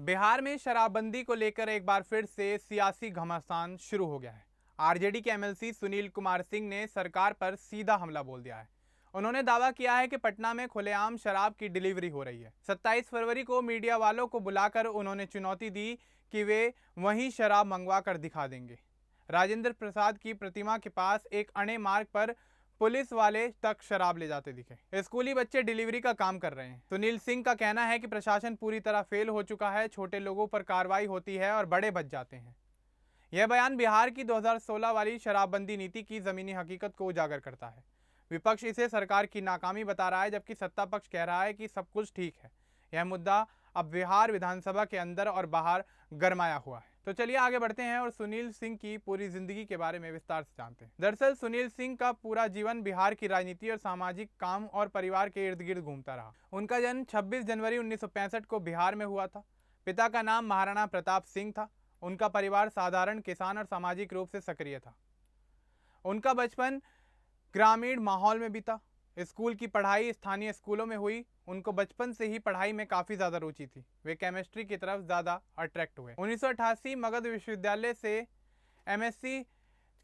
बिहार में शराबबंदी को लेकर एक बार फिर से सियासी घमासान शुरू हो गया है। आरजेडी के एमएलसी सुनील कुमार सिंह ने सरकार पर सीधा हमला बोल दिया है। उन्होंने दावा किया है कि पटना में खुलेआम शराब की डिलीवरी हो रही है। 27 फरवरी को मीडिया वालों को बुलाकर उन्होंने चुनौती दी कि वे वहीं शराब मंगवा कर दिखा देंगे। राजेंद्र प्रसाद की प्रतिमा के पास एक अणे मार्ग पर पुलिस वाले तक शराब ले जाते दिखे। स्कूली बच्चे डिलीवरी का काम कर रहे हैं। सुनील सिंह का कहना है कि प्रशासन पूरी तरह फेल हो चुका है, छोटे लोगों पर कार्रवाई होती है और बड़े बच जाते हैं। यह बयान बिहार की 2016 वाली शराबबंदी नीति की जमीनी हकीकत को उजागर करता है। विपक्ष इसे सरकार की नाकामी बता रहा है, जबकि सत्ता पक्ष कह रहा है कि सब कुछ ठीक है। यह मुद्दा अब बिहार विधानसभा के अंदर और बाहर गरमाया हुआ है। तो चलिए आगे बढ़ते हैं और सुनील सिंह की पूरी जिंदगी के बारे में विस्तार से जानते हैं। दरअसल सुनील सिंह का पूरा जीवन बिहार की राजनीति और सामाजिक काम और परिवार के इर्द गिर्द घूमता रहा। उनका जन्म 26 जनवरी 1965 को बिहार में हुआ था। पिता का नाम महाराणा प्रताप सिंह था। उनका परिवार साधारण किसान और सामाजिक रूप से सक्रिय था। उनका बचपन ग्रामीण माहौल में बीता। स्कूल की पढ़ाई स्थानीय स्कूलों में हुई। उनको बचपन से ही पढ़ाई में काफ़ी ज़्यादा रुचि थी। वे केमिस्ट्री की तरफ ज़्यादा अट्रैक्ट हुए। 1988 मगध विश्वविद्यालय से एमएससी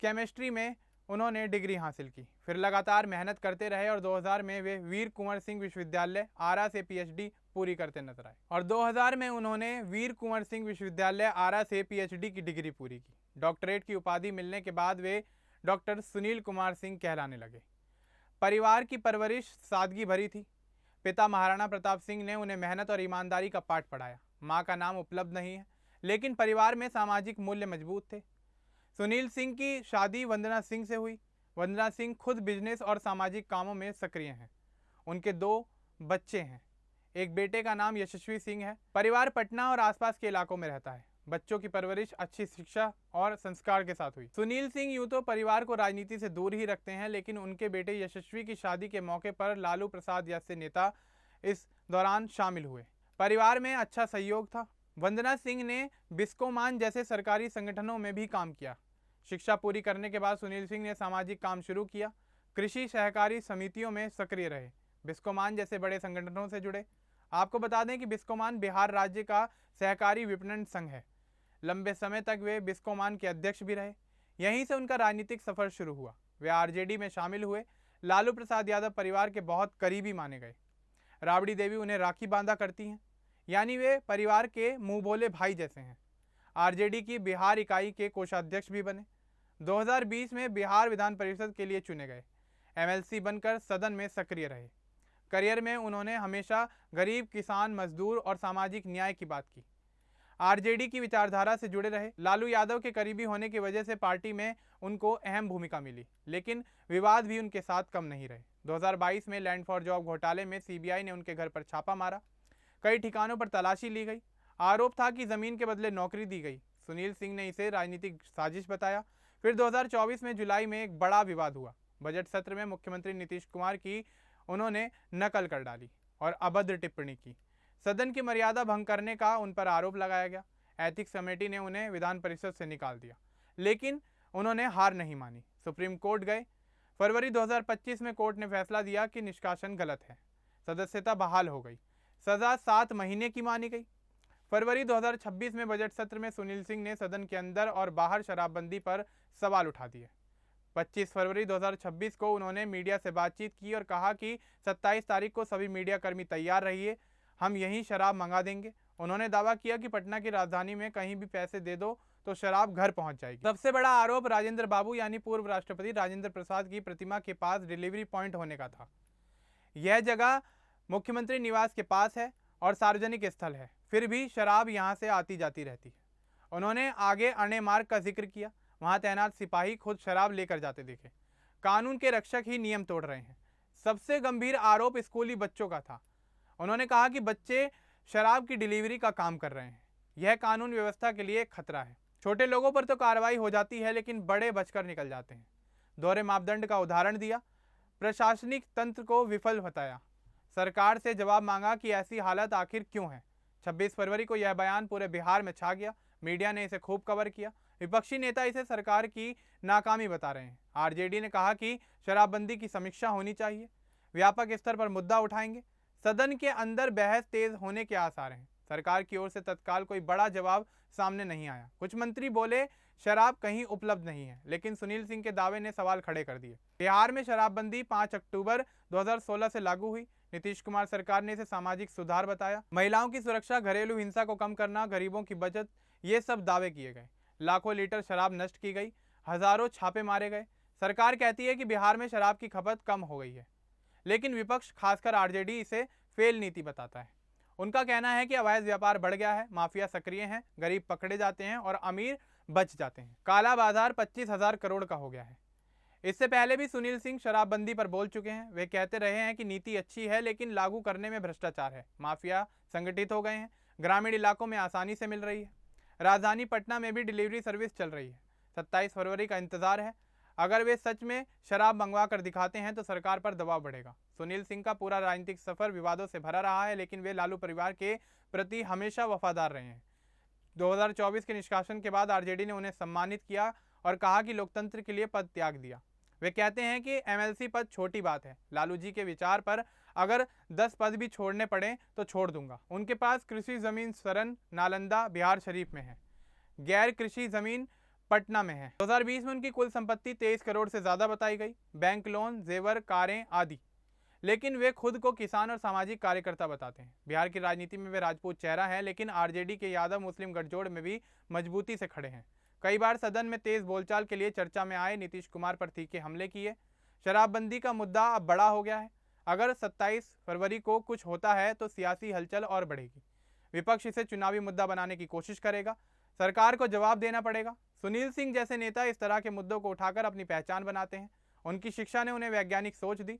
केमिस्ट्री में उन्होंने डिग्री हासिल की। फिर लगातार मेहनत करते रहे और 2000 में वे वीर कुंवर सिंह विश्वविद्यालय आरा से पीएचडी पूरी करते नजर आए और 2000 में उन्होंने वीर कुंवर सिंह विश्वविद्यालय आरा से पीएचडी की डिग्री पूरी की। डॉक्टरेट की उपाधि मिलने के बाद वे डॉक्टर सुनील कुमार सिंह कहलाने लगे। परिवार की परवरिश सादगी भरी थी। पिता महाराणा प्रताप सिंह ने उन्हें मेहनत और ईमानदारी का पाठ पढ़ाया। मां का नाम उपलब्ध नहीं है, लेकिन परिवार में सामाजिक मूल्य मजबूत थे। सुनील सिंह की शादी वंदना सिंह से हुई। वंदना सिंह खुद बिजनेस और सामाजिक कामों में सक्रिय हैं। उनके 2 बच्चे हैं। एक बेटे का नाम यशस्वी सिंह है। परिवार पटना और आसपास के इलाकों में रहता है। बच्चों की परवरिश अच्छी शिक्षा और संस्कार के साथ हुई। सुनील सिंह यूं तो परिवार को राजनीति से दूर ही रखते हैं, लेकिन उनके बेटे यशस्वी की शादी के मौके पर लालू प्रसाद जैसे नेता इस दौरान शामिल हुए। परिवार में अच्छा सहयोग था। वंदना सिंह ने बिस्कोमान जैसे सरकारी संगठनों में भी काम किया। शिक्षा पूरी करने के बाद सुनील सिंह ने सामाजिक काम शुरू किया। कृषि सहकारी समितियों में सक्रिय रहे। बिस्कोमान जैसे बड़े संगठनों से जुड़े। आपको बता दें कि बिस्कोमान बिहार राज्य का सहकारी विपणन संघ है। लंबे समय तक वे बिस्कोमान के अध्यक्ष भी रहे। यहीं से उनका राजनीतिक सफर शुरू हुआ। वे आरजेडी में शामिल हुए। लालू प्रसाद यादव परिवार के बहुत करीबी माने गए। राबड़ी देवी उन्हें राखी बांधा करती हैं, यानी वे परिवार के मुंह बोले भाई जैसे हैं। आरजेडी की बिहार इकाई के कोषाध्यक्ष भी बने। 2020 में बिहार विधान परिषद के लिए चुने गए। एमएलसी बनकर सदन में सक्रिय रहे। करियर में उन्होंने हमेशा गरीब, किसान, मजदूर और सामाजिक न्याय की बात की। आरजेडी की विचारधारा से जुड़े रहे। लालू यादव के करीबी होने की वजह से पार्टी में उनको अहम भूमिका मिली, लेकिन विवाद भी उनके साथ कम नहीं रहे। 2022 में लैंड फॉर जॉब घोटाले में सीबीआई ने उनके घर पर छापा मारा। कई ठिकानों पर तलाशी ली गई। आरोप था कि जमीन के बदले नौकरी दी गई। सुनील सिंह ने इसे राजनीतिक साजिश बताया। फिर 2024 में जुलाई में एक बड़ा विवाद हुआ। बजट सत्र में मुख्यमंत्री नीतीश कुमार की उन्होंने नकल कर डाली और अभद्र टिप्पणी की। सदन की मर्यादा भंग करने का उन पर आरोप लगाया गया। एथिक्स कमेटी ने उन्हें विधान परिषद से निकाल दिया, लेकिन उन्होंने हार नहीं मानी। सुप्रीम कोर्ट गए। फरवरी 2025 में कोर्ट ने फैसला दिया कि निष्कासन गलत है। सदस्यता बहाल हो गई। सजा 7 महीने की मानी गई। फरवरी 2026 में बजट सत्र में सुनील सिंह ने सदन के अंदर और बाहर शराबबंदी पर सवाल उठा दिए। 25 फरवरी 2026 को उन्होंने मीडिया से बातचीत की और कहा कि 27 तारीख को सभी मीडिया कर्मी तैयार रहिए, हम यहीं शराब मंगा देंगे। उन्होंने दावा किया कि पटना की राजधानी में कहीं भी पैसे दे दो तो शराब घर पहुंच जाएगी। सबसे बड़ा आरोप राजेंद्र बाबू यानी पूर्व राष्ट्रपति राजेंद्र प्रसाद की प्रतिमा के पास डिलीवरी पॉइंट होने का था। यह जगह मुख्यमंत्री निवास के पास है और सार्वजनिक स्थल है, फिर भी शराब यहां से आती जाती रहती है। उन्होंने आगे अणे मार्ग का जिक्र किया। वहां तैनात सिपाही खुद शराब लेकर जाते दिखे। कानून के रक्षक ही नियम तोड़ रहे हैं। सबसे गंभीर आरोप स्कूली बच्चों का था। उन्होंने कहा कि बच्चे शराब की डिलीवरी का काम कर रहे हैं। यह कानून व्यवस्था के लिए खतरा है। छोटे लोगों पर तो कार्रवाई हो जाती है, लेकिन बड़े बचकर निकल जाते हैं। दोहरे मापदंड का उदाहरण दिया। प्रशासनिक तंत्र को विफल बताया। सरकार से जवाब मांगा कि ऐसी हालत आखिर क्यों है। 26 फरवरी को यह बयान पूरे बिहार में छा गया। मीडिया ने इसे खूब कवर किया। विपक्षी नेता इसे सरकार की नाकामी बता रहे हैं। आरजेडी ने कहा कि शराबबंदी की समीक्षा होनी चाहिए। व्यापक स्तर पर मुद्दा उठाएंगे। सदन के अंदर बहस तेज होने के आसार हैं। सरकार की ओर से तत्काल कोई बड़ा जवाब सामने नहीं आया। कुछ मंत्री बोले शराब कहीं उपलब्ध नहीं है, लेकिन सुनील सिंह के दावे ने सवाल खड़े कर दिए। बिहार में शराबबंदी 5 अक्टूबर 2016 से लागू हुई। नीतीश कुमार सरकार ने इसे सामाजिक सुधार बताया। महिलाओं की सुरक्षा, घरेलू हिंसा को कम करना, गरीबों की बचत, ये सब दावे किए गए। लाखों लीटर शराब नष्ट की गई, हजारों छापे मारे गए। सरकार कहती है कि बिहार में शराब की खपत कम हो गई है, लेकिन विपक्ष खासकर आरजेडी इसे फेल नीति बताता है। उनका कहना है कि अवैध व्यापार बढ़ गया है, माफिया सक्रिय हैं, गरीब पकड़े जाते हैं और अमीर बच जाते हैं। काला बाजार 25,000 करोड़ का हो गया है। इससे पहले भी सुनील सिंह शराबबंदी पर बोल चुके हैं। वे कहते रहे हैं कि नीति अच्छी है, लेकिन लागू करने में भ्रष्टाचार है, माफिया संगठित हो गए हैं, ग्रामीण इलाकों में आसानी से मिल रही है। राजधानी पटना में भी डिलीवरी सर्विस चल रही है। 27 फरवरी का इंतजार है। अगर वे सच में शराब मंगवा कर दिखाते हैं तो सरकार पर दबाव बढ़ेगा। सुनील सिंह का पूरा राजनीतिक सफर विवादों से भरा रहा है, लेकिन वे लालू परिवार के प्रति हमेशा वफादार रहे हैं। 2024 के निष्कासन के बाद आरजेडी ने उन्हें सम्मानित किया और कहा कि लोकतंत्र के लिए पद त्याग दिया। वे कहते हैं कि एमएलसी पद छोटी बात है। लालू जी के विचार पर अगर 10 पद भी छोड़ने पड़े तो छोड़ दूंगा। उनके पास कृषि जमीन सरन, नालंदा, बिहार शरीफ में है। गैर कृषि जमीन पटना में है। 2020 में उनकी कुल संपत्ति 23 करोड़ से ज्यादा बताई गई, बैंक लोन, जेवर, कारें आदि। लेकिन वे खुद को किसान और सामाजिक कार्यकर्ता बताते हैं। बिहार की राजनीति में वे राजपूत चेहरा है, लेकिन आरजेडी के यादव मुस्लिम गठजोड़ में भी मजबूती से खड़े हैं। कई बार सदन में तेज बोलचाल के लिए चर्चा में आए, नीतीश कुमार पर तीखे हमले किए। शराबबंदी का मुद्दा अब बड़ा हो गया है। अगर 27 फरवरी को कुछ होता है तो सियासी हलचल और बढ़ेगी। विपक्ष इसे चुनावी मुद्दा बनाने की कोशिश करेगा। सरकार को जवाब देना पड़ेगा। सुनील सिंह जैसे नेता इस तरह के मुद्दों को उठाकर अपनी पहचान बनाते हैं। उनकी शिक्षा ने उन्हें वैज्ञानिक सोच दी।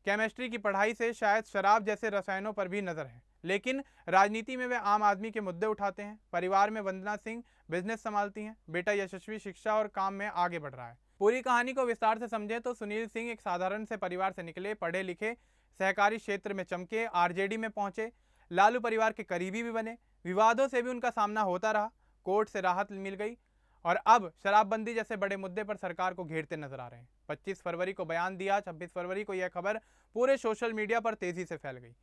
केमिस्ट्री की पढ़ाई से शायद शराब जैसे रसायनों पर भी नजर है, लेकिन राजनीति में वे आम आदमी के मुद्दे उठाते हैं। परिवार में वंदना सिंह बिजनेस संभालती हैं। बेटा यशस्वी शिक्षा और काम में आगे बढ़ रहा है। पूरी कहानी को विस्तार से समझें तो सुनील सिंह एक साधारण से परिवार से निकले, पढ़े लिखे, सहकारी क्षेत्र में चमके, आरजेडी में पहुंचे, लालू परिवार के करीबी भी बने। विवादों से भी उनका सामना होता रहा, कोर्ट से राहत मिल गई और अब शराबबंदी जैसे बड़े मुद्दे पर सरकार को घेरते नजर आ रहे हैं। 25 फरवरी को बयान दिया, 26 फरवरी को यह खबर पूरे सोशल मीडिया पर तेजी से फैल गई।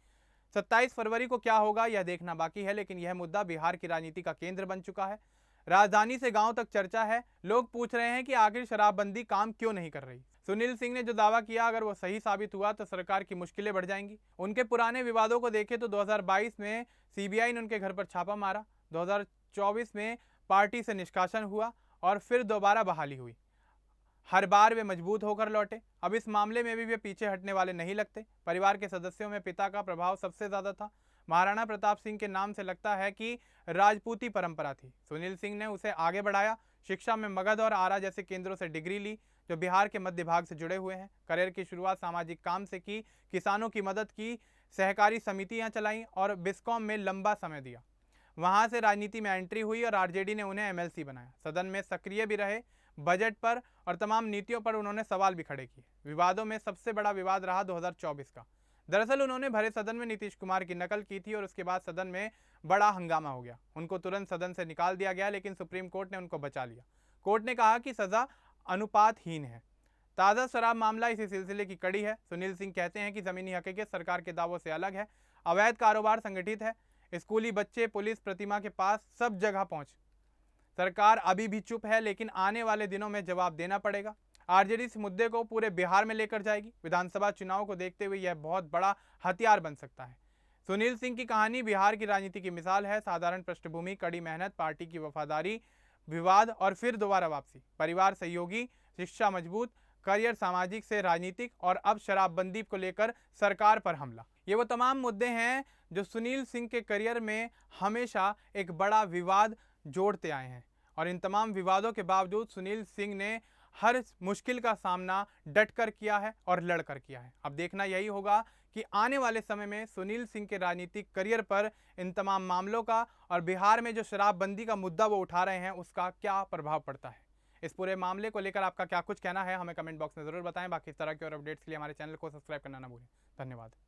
27 फरवरी को क्या होगा यह देखना बाकी है, लेकिन यह मुद्दा बिहार की राजनीति का केंद्र बन चुका है। राजधानी से गांव तक चर्चा है। लोग पूछ रहे हैं कि आखिर शराबबंदी काम क्यों नहीं कर रही। सुनील सिंह ने जो दावा किया, अगर वो सही साबित हुआ तो सरकार की मुश्किलें बढ़ जाएंगी। उनके पुराने विवादों को देखें तो 2022 में सीबीआई ने उनके घर पर छापा मारा, 2024 में पार्टी से निष्कासन हुआ और फिर दोबारा बहाली हुई। हर बार वे मजबूत होकर लौटे। अब इस मामले में भी वे पीछे हटने वाले नहीं लगते। परिवार के सदस्यों में पिता का प्रभाव सबसे ज्यादा था। महाराणा प्रताप सिंह के नाम से लगता है कि राजपूती परंपरा थी। सुनील सिंह ने उसे आगे बढ़ाया। शिक्षा में मगध और आरा जैसे केंद्रों से डिग्री ली, जो बिहार के मध्य भाग से जुड़े हुए हैं। करियर की शुरुआत सामाजिक काम से की, किसानों की मदद की, सहकारी समितियां चलाईं और बिस्कॉम में लंबा समय दिया। वहां से राजनीति में एंट्री हुई और आरजेडी ने उन्हें एमएलसी बनाया। सदन में सक्रिय भी रहे। बजट पर और तमाम नीतियों पर उन्होंने सवाल भी खड़े किए। विवादों में सबसे बड़ा विवाद रहा 2024 का। दरअसल उन्होंने भरे सदन में नीतीश कुमार की नकल की थी और उसके बाद सदन में बड़ा हंगामा हो गया। उनको तुरंत सदन से निकाल दिया गया, लेकिन सुप्रीम कोर्ट ने उनको बचा लिया। कोर्ट ने कहा कि सजा अनुपातहीन है। ताज़ा शराब मामला इसी सिलसिले की कड़ी है। सुनील सिंह कहते हैं कि जमीनी हकीकत सरकार के दावों से अलग है। अवैध कारोबार संगठित है। स्कूली बच्चे, पुलिस, प्रतिमा के पास सब जगह पहुंच। सरकार अभी भी चुप है, लेकिन आने वाले दिनों में जवाब देना पड़ेगा। आरजेडी इस मुद्दे को पूरे बिहार में लेकर जाएगी। विधानसभा चुनाव को देखते हुए यह बहुत बड़ा हथियार बन सकता है। सुनील सिंह की कहानी बिहार की राजनीति की मिसाल है। साधारण पृष्ठभूमि, कड़ी मेहनत, पार्टी की वफादारी, विवाद और फिर दोबारा वापसी, परिवार सहयोगी, शिक्षा मजबूत, करियर सामाजिक से राजनीतिक और अब शराबबंदी को लेकर सरकार पर हमला। ये वो तमाम मुद्दे हैं जो सुनील सिंह के करियर में हमेशा एक बड़ा विवाद जोड़ते आए हैं और इन तमाम विवादों के बावजूद सुनील सिंह ने हर मुश्किल का सामना डटकर किया है और लड़कर किया है। अब देखना यही होगा कि आने वाले समय में सुनील सिंह के राजनीतिक करियर पर इन तमाम मामलों का और बिहार में जो शराबबंदी का मुद्दा वो उठा रहे हैं उसका क्या प्रभाव पड़ता है। इस पूरे मामले को लेकर आपका क्या कुछ कहना है हमें कमेंट बॉक्स में जरूर बताएं। बाकी इस तरह के और अपडेट्स के लिए हमारे चैनल को सब्सक्राइब करना ना भूलें। धन्यवाद।